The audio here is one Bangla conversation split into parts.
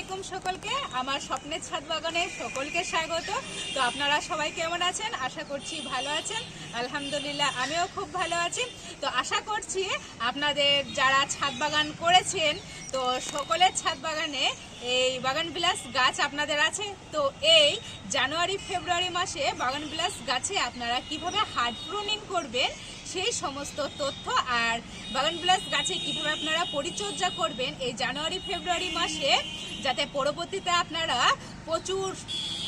আলাইকুম সকলকে আমার স্বপ্নের ছাদ বাগানে সকলকে স্বাগত। তো আপনারা সবাই কেমন আছেন? আশা করছি ভালো আছেন। আলহামদুলিল্লাহ আমিও খুব ভালো আছি। তো আশা করছি আপনাদের যারা ছাদ বাগান করেছেন তো সকলের ছাদ বাগানে এই বাগান বিলাস গাছ আপনাদের আছে। তো এই জানুয়ারি ফেব্রুয়ারি মাসে বাগান বিলাস গাছে আপনারা কিভাবে হার্ড প্রুনিং করবেন সেই সমস্ত তথ্য আর বাগান বিলাস গাছে কিভাবে আপনারা পরিচর্যা করবেন এই জানুয়ারি ফেব্রুয়ারি মাসে যাতে পরবর্তীতে আপনারা প্রচুর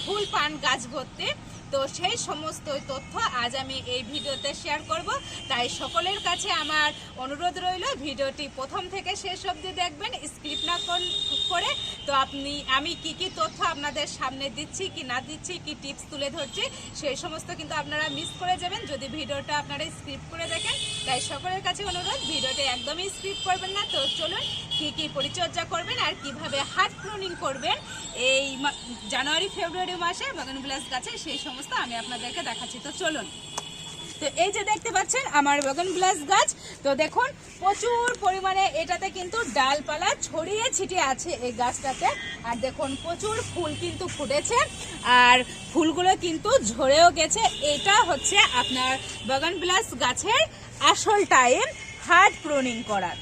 ফুল পান গাছ ভর্তি, তো সেই সমস্ত তথ্য আজ আমি এই ভিডিওতে শেয়ার করব। তাই সকলের কাছে আমার অনুরোধ রইল ভিডিওটি প্রথম থেকে শেষ অবধি দেখবেন, স্কিপ না করে। তো আমি কি তথ্য আপনাদের সামনে দিচ্ছি কি না দিচ্ছি, কি টিপস তুলে ধরছি সেই সমস্ত কিন্তু আপনারা মিস করে যাবেন যদি ভিডিওটা আপনারা স্কিপ করে দেখেন। তাই সকলের কাছে অনুরোধ ভিডিওটা একদমই স্কিপ করবেন না। তো চলুন কি পরিচর্যা করবেন আর কিভাবে হার্ড প্রুনিং করবেন এই জানুয়ারি ফেব্রুয়ারি মাসে বাগান বিলাস গাছে সেই সমস্ত আমি আপনাদেরকে দেখাচ্ছি। তো চলুন। তো এই যে দেখতে পাচ্ছেন আমার বাগান বিলাস গাছ, তো দেখুন প্রচুর পরিমাণে এটাতে কিন্তু ডালপালা ছড়িয়ে ছিটিয়ে আছে এই গাছটাতে। আর দেখুন প্রচুর ফুল কিন্তু ফুটেছে আর ফুলগুলো কিন্তু ঝরেও গেছে। এটা হচ্ছে আপনার বাগান বিলাস গাছের আসল টাইম হার্ড প্রুনিং করার।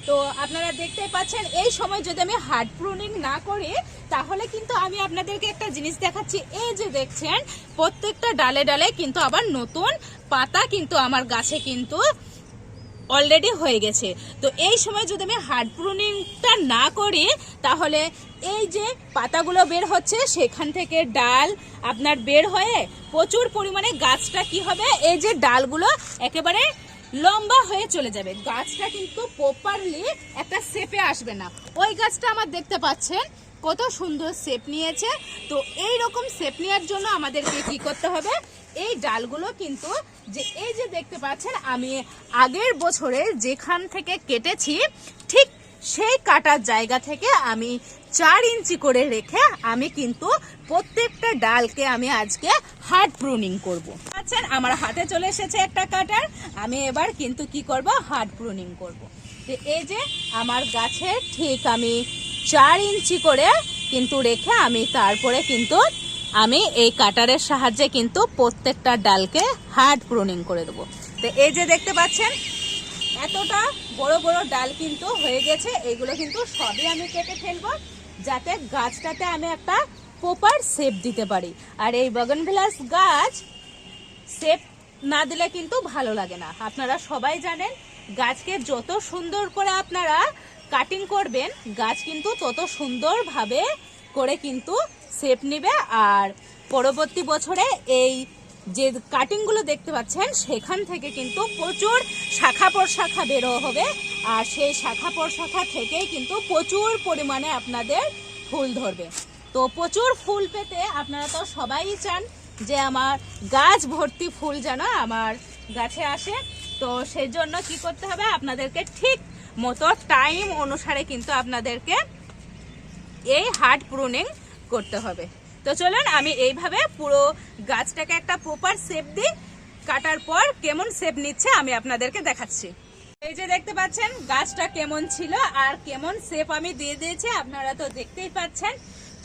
তো আপনারা দেখতে পাচ্ছেন এই সময় যদি আমি হার্ড প্রুনিং না করি তাহলে কিন্তু আমি আপনাদেরকে একটা জিনিস দেখাচ্ছি। এই যে দেখছেন প্রত্যেকটা ডালে ডালে কিন্তু আবার নতুন পাতা কিন্তু আমার গাছে কিন্তু অলরেডি হয়ে গেছে। তো এই সময় যদি আমি হার্ড প্রুনিংটা না করি তাহলে এই যে পাতাগুলো বের হচ্ছে সেখান থেকে ডাল আপনার বের হয়ে প্রচুর পরিমাণে গাছটা কি হবে, এই যে ডালগুলো একেবারে লম্বা হয়ে চলে যাবে, গাছটা কিন্তু প্রপারলি একটা শেপে আসবে না। ওই গাছটা আমার দেখতে পাচ্ছেন কত সুন্দর শেপ নিয়েছে। তো এই রকম শেপ নেওয়ার জন্য আমাদেরকে কি করতে হবে, এই ডালগুলো কিন্তু এই যে দেখতে পাচ্ছেন আমি আগের বছরে যেখান থেকে কেটেছি ঠিক সেই কাটার জায়গা থেকে আমি 4 ইঞ্চি করে রেখে আমি কিন্তু প্রত্যেকটা ডালকে আমি আজকে হার্ড প্রুনিং করব। আচ্ছা আমার হাতে চলে এসেছে একটা কাটার, আমি এবার কিন্তু কি করব, হার্ড প্রুনিং করব। তো এই যে আমার গাছে ঠিক আমি 4 ইঞ্চি করে কিন্তু রেখে আমি তারপরে কিন্তু আমি এই কাটারের সাহায্যে কিন্তু প্রত্যেকটা ডালকে হার্ড প্রুনিং করে দেবো। তো এই যে দেখতে পাচ্ছেন এতটা বড় বড় ডাল কিন্তু হয়ে গেছে, এইগুলো কিন্তু সবই আমি কেটে ফেলবো যাতে গাছটাতে আমি একটা প্রপার শেপ দিতে পারি। আর এই বাগানবিলাস গাছ শেপ না দিলে কিন্তু ভালো লাগে না। আপনারা সবাই জানেন গাছকে যত সুন্দর করে আপনারা কাটিং করবেন গাছ কিন্তু তত সুন্দরভাবে করে কিন্তু শেপ নেবে। আর পরবর্তী বছরে এই যে কাটিংগুলো দেখতে পাচ্ছেন সেখান থেকে কিন্তু প্রচুর শাখা প্রশাখা বেরো হবে আর সেই শাখা প্রশাখা থেকেই কিন্তু প্রচুর পরিমাণে আপনাদের ফুল ধরবে। তো প্রচুর ফুল পেতে আপনারা তো সবাই চান যে আমার গাছ ভর্তি ফুল যেন আমার গাছে আসে। তো সেই জন্য কি করতে হবে, আপনাদেরকে ঠিক মতো টাইম অনুসারে কিন্তু আপনাদেরকে এই হার্ড প্রুনিং করতে হবে। তো চলুন আমি এইভাবে পুরো গাছটাকে একটা প্রপার শেপ দিই, কাটার পর কেমন শেপ নিচ্ছে আমি আপনাদেরকে দেখাচ্ছি। এই যে দেখতে পাচ্ছেন গাছটা কেমন ছিল আর কেমন শেপ আমি দিয়ে দিয়েছি আপনারা তো দেখতেই পাচ্ছেন।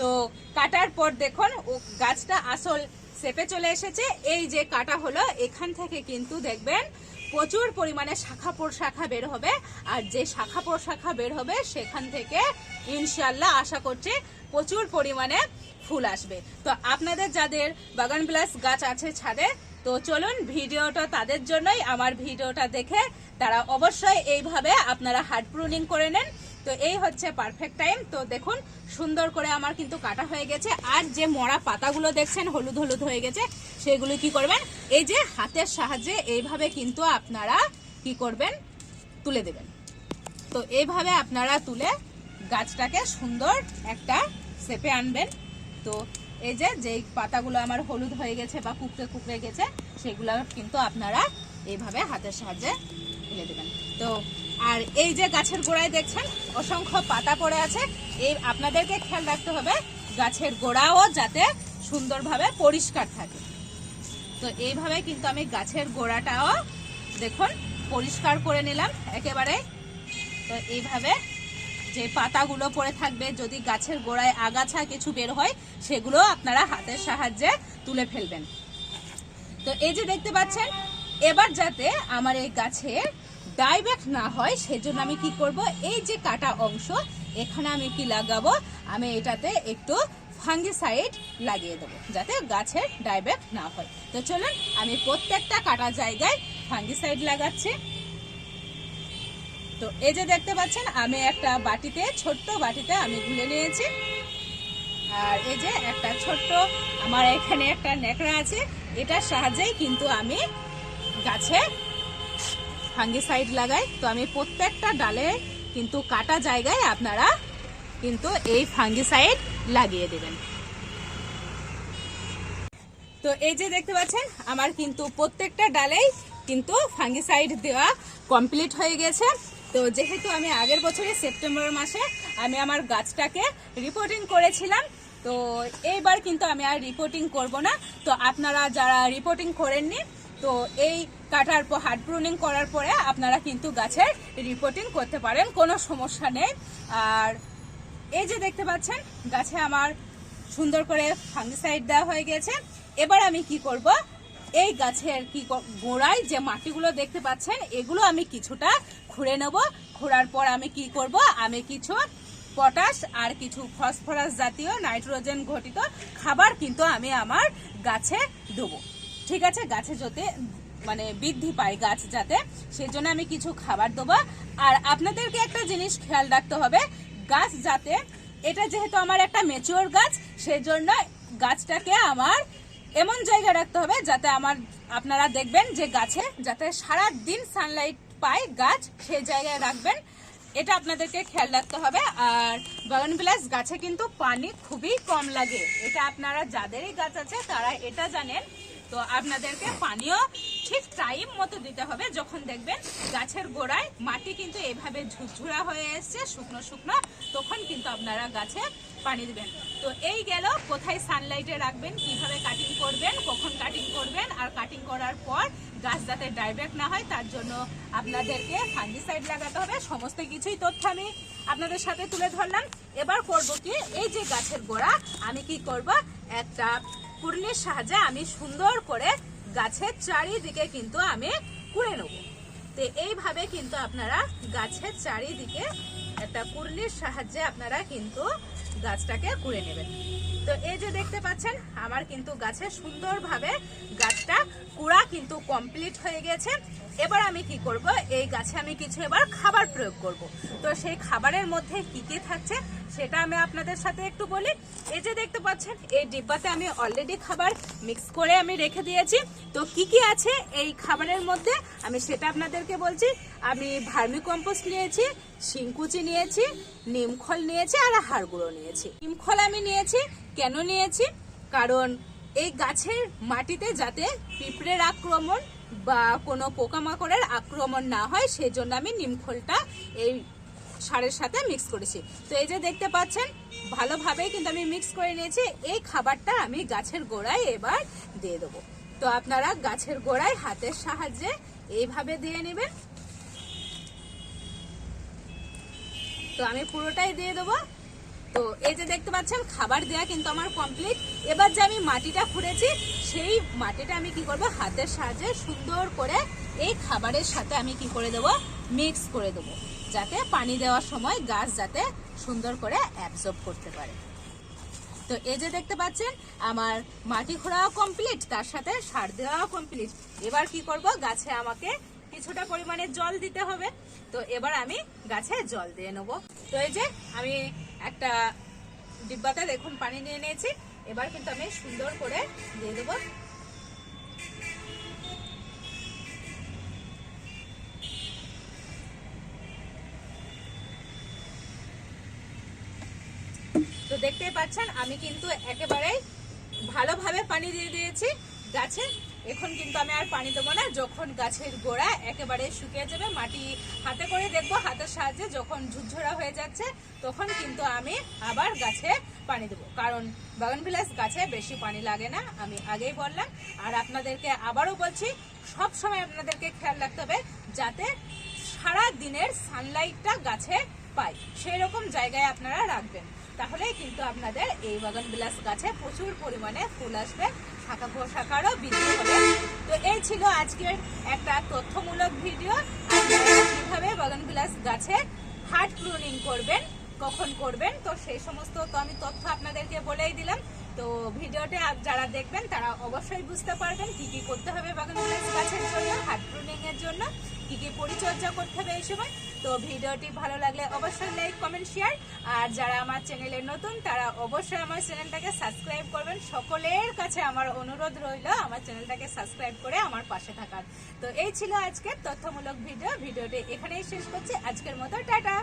তো কাটার পর দেখুন ও গাছটা আসল শেপে চলে এসেছে। এই যে কাটা হলো এখান থেকে কিন্তু দেখবেন প্রচুর পরিমাণে শাখা প্রশাখা বের হবে আর যে শাখা প্রশাখা বের হবে সেখান থেকে ইনশাআল্লাহ আশা করছি প্রচুর পরিমাণে ফুল আসবে। তো আপনাদের যাদের বাগান বিলাস গাছ আছে ছাদে তো চলুন ভিডিওটা তাদের জন্যই, আমার ভিডিওটা দেখে তারা অবশ্যই এইভাবে আপনারা হার্ড প্রুনিং করে নেন। তো এই হচ্ছে পারফেক্ট টাইম। তো দেখুন সুন্দর করে আমার কিন্তু কাটা হয়ে গেছে আর যে মরা পাতাগুলো দেখছেন হলুদ হলুদ হয়ে গেছে সেগুলো কি করবেন, এই যে হাতের সাহায্যে এইভাবে কিন্তু আপনারা কি করবেন, তুলে দেবেন। তো এইভাবে আপনারা তুলে গাছটাকে সুন্দর একটা শেপে আনবেন। তো এই যে যেই পাতাগুলো আমার হলুদ হয়ে গেছে বা কুকড়ে কুকড়ে গেছে সেগুলো কিন্তু আপনারা এইভাবে হাতের সাহায্যে তুলে দেবেন। তো আর এই যে গাছের গোড়ায় দেখছেন অসংখ্য পাতা পড়ে আছে, এই আপনাদেরকে খেয়াল রাখতে হবে গাছের গোড়াও যাতে সুন্দরভাবে পরিষ্কার থাকে। তো এইভাবে কিন্তু আমি গাছের গোড়াটাও দেখুন পরিষ্কার করে নিলাম একেবারে। তো এইভাবে যে পাতাগুলো পড়ে থাকবে, যদি গাছের গোড়ায় আগাছা কিছু বের হয় সেগুলো আপনারা হাতের সাহায্যে তুলে ফেলবেন। তো এই যে দেখতে পাচ্ছেন, এবার যাতে আমার এই গাছের ডাইব্যাক না হয় সেজন্য আমি কি করব, এই যে কাটা অংশ এখানে আমি কি লাগাবো, আমি এটাতে একটু ফাঙ্গিসাইড লাগিয়ে দেবো যাতে গাছের ডাইব্যাক না হয়। তো চলুন আমি প্রত্যেকটা কাটা জায়গায় ফাঙ্গিসাইড লাগাচ্ছি। তো এই যে দেখতে পাচ্ছেন, আমি একটা বাটিতে, ছোট্ট বাটিতে আমি গুলে নিয়েছি। আর এই যে একটা ছোট্ট আমার এখানে একটা ন্যাকড়া আছে, এটার সাহায্যেই কিন্তু আমি গাছে ফাঙ্গিসাইড লাগাই। তো আমি প্রত্যেকটা ডালে কিন্তু কাটা জায়গায় আপনারা কিন্তু এই ফাঙ্গিসাইড লাগিয়ে দেবেন। তো এই যে দেখতে পাচ্ছেন, আমার কিন্তু প্রত্যেকটা ডালেই কিন্তু ফাঙ্গিসাইড দেওয়া কমপ্লিট হয়ে গেছে। তো যেহেতু আমি আগের বছরে সেপ্টেম্বর মাসে আমি আমার গাছটাকে রিপোর্টিং করেছিলাম, তো এইবার কিন্তু আমি আর রিপোর্টিং করব না। তো আপনারা যারা রিপোর্টিং করেননি, তো এই কাটার পর হার্ড প্রুনিং করার পরে আপনারা কিন্তু গাছের রিপোর্টিং করতে পারেন, কোনো সমস্যা নেই। আর এই যে দেখতে পাচ্ছেন, গাছে আমার সুন্দর করে ফাঙ্গিসাইড দেওয়া হয়ে গেছে। এবার আমি কি করব, এই গাছের কি গোড়ায় যে মাটিগুলো দেখতে পাচ্ছেন এগুলো আমি কিছুটা খুঁড়ে নেব। খোঁড়ার পর আমি কি করব, আমি কিছু পটাশ আর কিছু ফসফরাস জাতীয় নাইট্রোজেন ঘটিত খাবার কিন্তু আমি আমার গাছে দেবো। ঠিক আছে, গাছে যাতে মানে বৃদ্ধি পায় গাছ যাতে, সেজন্য আমি কিছু খাবার দেবো। আর আপনাদেরকে একটা জিনিস খেয়াল রাখতে হবে, গাছ যাতে, এটা যেহেতু আমার একটা ম্যাচিওর গাছ, সেজন্য গাছটাকে আমার এমন জায়গায় রাখতে হবে যাতে আপনারা দেখবেন যে গাছে যাতে সারা দিন সানলাইট পায় গাছ, সেই জায়গায় রাখবেন, এটা আপনাদেরকে খেয়াল রাখতে হবে। আর বাগানবিলাস গাছে কিন্তু পানি খুবই কম লাগে, এটা আপনারা যাদেরই গাছ আছে তারা এটা জানেন। তো আপনাদেরকে পানিও ঠিক টাইম মতো দিতে হবে। যখন দেখবেন গাছের গোড়ায় মাটি কিন্তু এভাবে ঝুরঝুরা হয়ে এসছে, শুকনো শুকনো, তখন কিন্তু আপনারা গাছে পানি দিবেন। তো এই গেল কোথায় সানলাইটে রাখবেন, কিভাবে কাটিং করবেন, কখন কাটিং করবেন, আর কাটিং করার পর গাছ যাতে ডাইব্যাক না হয় তার জন্য আপনাদেরকে ফাঙ্গিসাইড লাগাতে হবে। সমস্ত কিছুই তথ্য আমি আপনাদের সাথে তুলে ধরলাম। এবার করব কি, এই যে গাছের গোড়া আমি কি করব, একটা কুড়ুলির সাহায্যে আমি সুন্দর করে গাছের চারিদিকে কিন্তু আমি কুড়ে নেব। তো এইভাবে কিন্তু আপনারা গাছের চারিদিকে একটা কুড়ুলির সাহায্যে আপনারা কিন্তু গাছটাকে কুড়ে নেবেন। তো এই যে দেখতে পাচ্ছেন, আমার কিন্তু গাছে সুন্দরভাবে গাছটা কুড়া কিন্তু কমপ্লিট হয়ে গেছে। এবার আমি কি করব, এই গাছে আমি কিছু এবার খাবার প্রয়োগ করব। তো সেই খাবারের মধ্যে কি কি থাকছে সেটা আমি আপনাদের সাথে একটু বলি। এই যে দেখতে পাচ্ছেন, এই ডিব্বাতে আমি অলরেডি খাবার মিক্স করে আমি রেখে দিয়েছি। তো কি কি আছে এই খাবারের মধ্যে আমি সেটা আপনাদেরকে বলছি। আমি ভার্মি কম্পোস্ট নিয়েছি, শিংকুচি নিয়েছি, নিমখল নিয়েছি, আর হাড় গুঁড়ো নিয়েছি। নিমখল আমি নিয়েছি, কেন নিয়েছি, কারণ এই গাছের মাটিতে যাতে পিঁপড়ের আক্রমণ বা কোনো পোকামাকড়ের আক্রমণ না হয় সেজন্য আমি নিমখলটা এই সারের সাথে মিক্স করেছি। তো এই যে দেখতে পাচ্ছেন, ভালোভাবেই কিন্তু আমি মিক্স করে নিয়েছি। এই খাবারটা আমি গাছের গোড়ায় এবার দিয়ে দেবো। তো আপনারা গাছের গোড়ায় হাতের সাহায্যে এইভাবে দিয়ে নেবেন। তো আমি পুরোটাই দিয়ে দেবো। তো এই যে দেখতে পাচ্ছেন, খাবার দেওয়া কিন্তু আমার কমপ্লিট। এবার যে আমি মাটিটা খুঁড়েছি সেই মাটিটা আমি কি করব, হাতের সাহায্যে সুন্দর করে এই খাবারের সাথে আমি কি করে দেবো, মিক্স করে দেবো, যাতে পানি দেওয়ার সময় গাছ যাতে সুন্দর করে অ্যাবজর্ব করতে পারে। তো এই যে দেখতে পাচ্ছেন, আমার মাটি খোঁড়াও কমপ্লিট, তার সাথে সার দেওয়াও কমপ্লিট। এবার কি করব, গাছে আমাকে কিছুটা পরিমাণে জল দিতে হবে। তো এবার আমি গাছে জল দিয়ে নেব। তো এই যে আমি একটা ডিব্বাতে দেখুন পানি নিয়ে নিয়েছি, এবার কিন্তু আমি সুন্দর করে দিয়ে দেবো। তো দেখতেই পাচ্ছেন, আমি কিন্তু একেবারেই ভালোভাবে পানি দিয়ে দিয়েছি গাছে। এখন কিন্তু আমি আর পানি দেবো না। যখন গাছের গোড়া একেবারে শুকিয়ে যাবে, মাটি হাতে করে দেখবো, হাতের সাহায্যে যখন ঝুরঝরা হয়ে যাচ্ছে তখন কিন্তু আমি আবার গাছে পানি দেবো। কারণ বাগানবিলাস গাছে বেশি পানি লাগে না, আমি আগেই বললাম। আর আপনাদেরকে আবারও বলছি, সব সময় আপনাদেরকে খেয়াল রাখতে হবে যাতে সারা দিনের সানলাইটটা গাছে পায় সেই রকম জায়গায় আপনারা রাখবেন, তাহলেই কিন্তু আপনাদের এই বাগানবিলাস গাছে প্রচুর পরিমাণে ফুল আসবে, শাখা প্রশাখারও বৃদ্ধি হবে। তো এই ছিল আজকের একটা তথ্যমূলক ভিডিও। আপনারা কিভাবে বাগানবিলাস গাছে হার্ড প্রুনিং করবেন, কখন করবেন, তো সেই সমস্ত তো আমি তথ্য আপনাদেরকে বলেই দিলাম। তো ভিডিওটা যারা দেখবেন তারা অবশ্যই বুঝতে পারবেন কি কি করতে হবে বাগানবিলাস গাছের জন্য, হার্ড প্রুনিং এর জন্য কি কি পরিচর্যা করতে হবে এই সময়। তো ভিডিওটি ভালো লাগলে অবশ্যই লাইক, কমেন্ট, শেয়ার। আর যারা আমার চ্যানেলে নতুন তারা অবশ্যই আমার চ্যানেলটাকে সাবস্ক্রাইব করবেন। সকলের কাছে আমার অনুরোধ রইল আমার চ্যানেলটাকে সাবস্ক্রাইব করে আমার পাশে থাকার। তো এই ছিল আজকের তথ্যমূলক ভিডিওটি এখানেই শেষ করছি। আজকের মতো টাটা।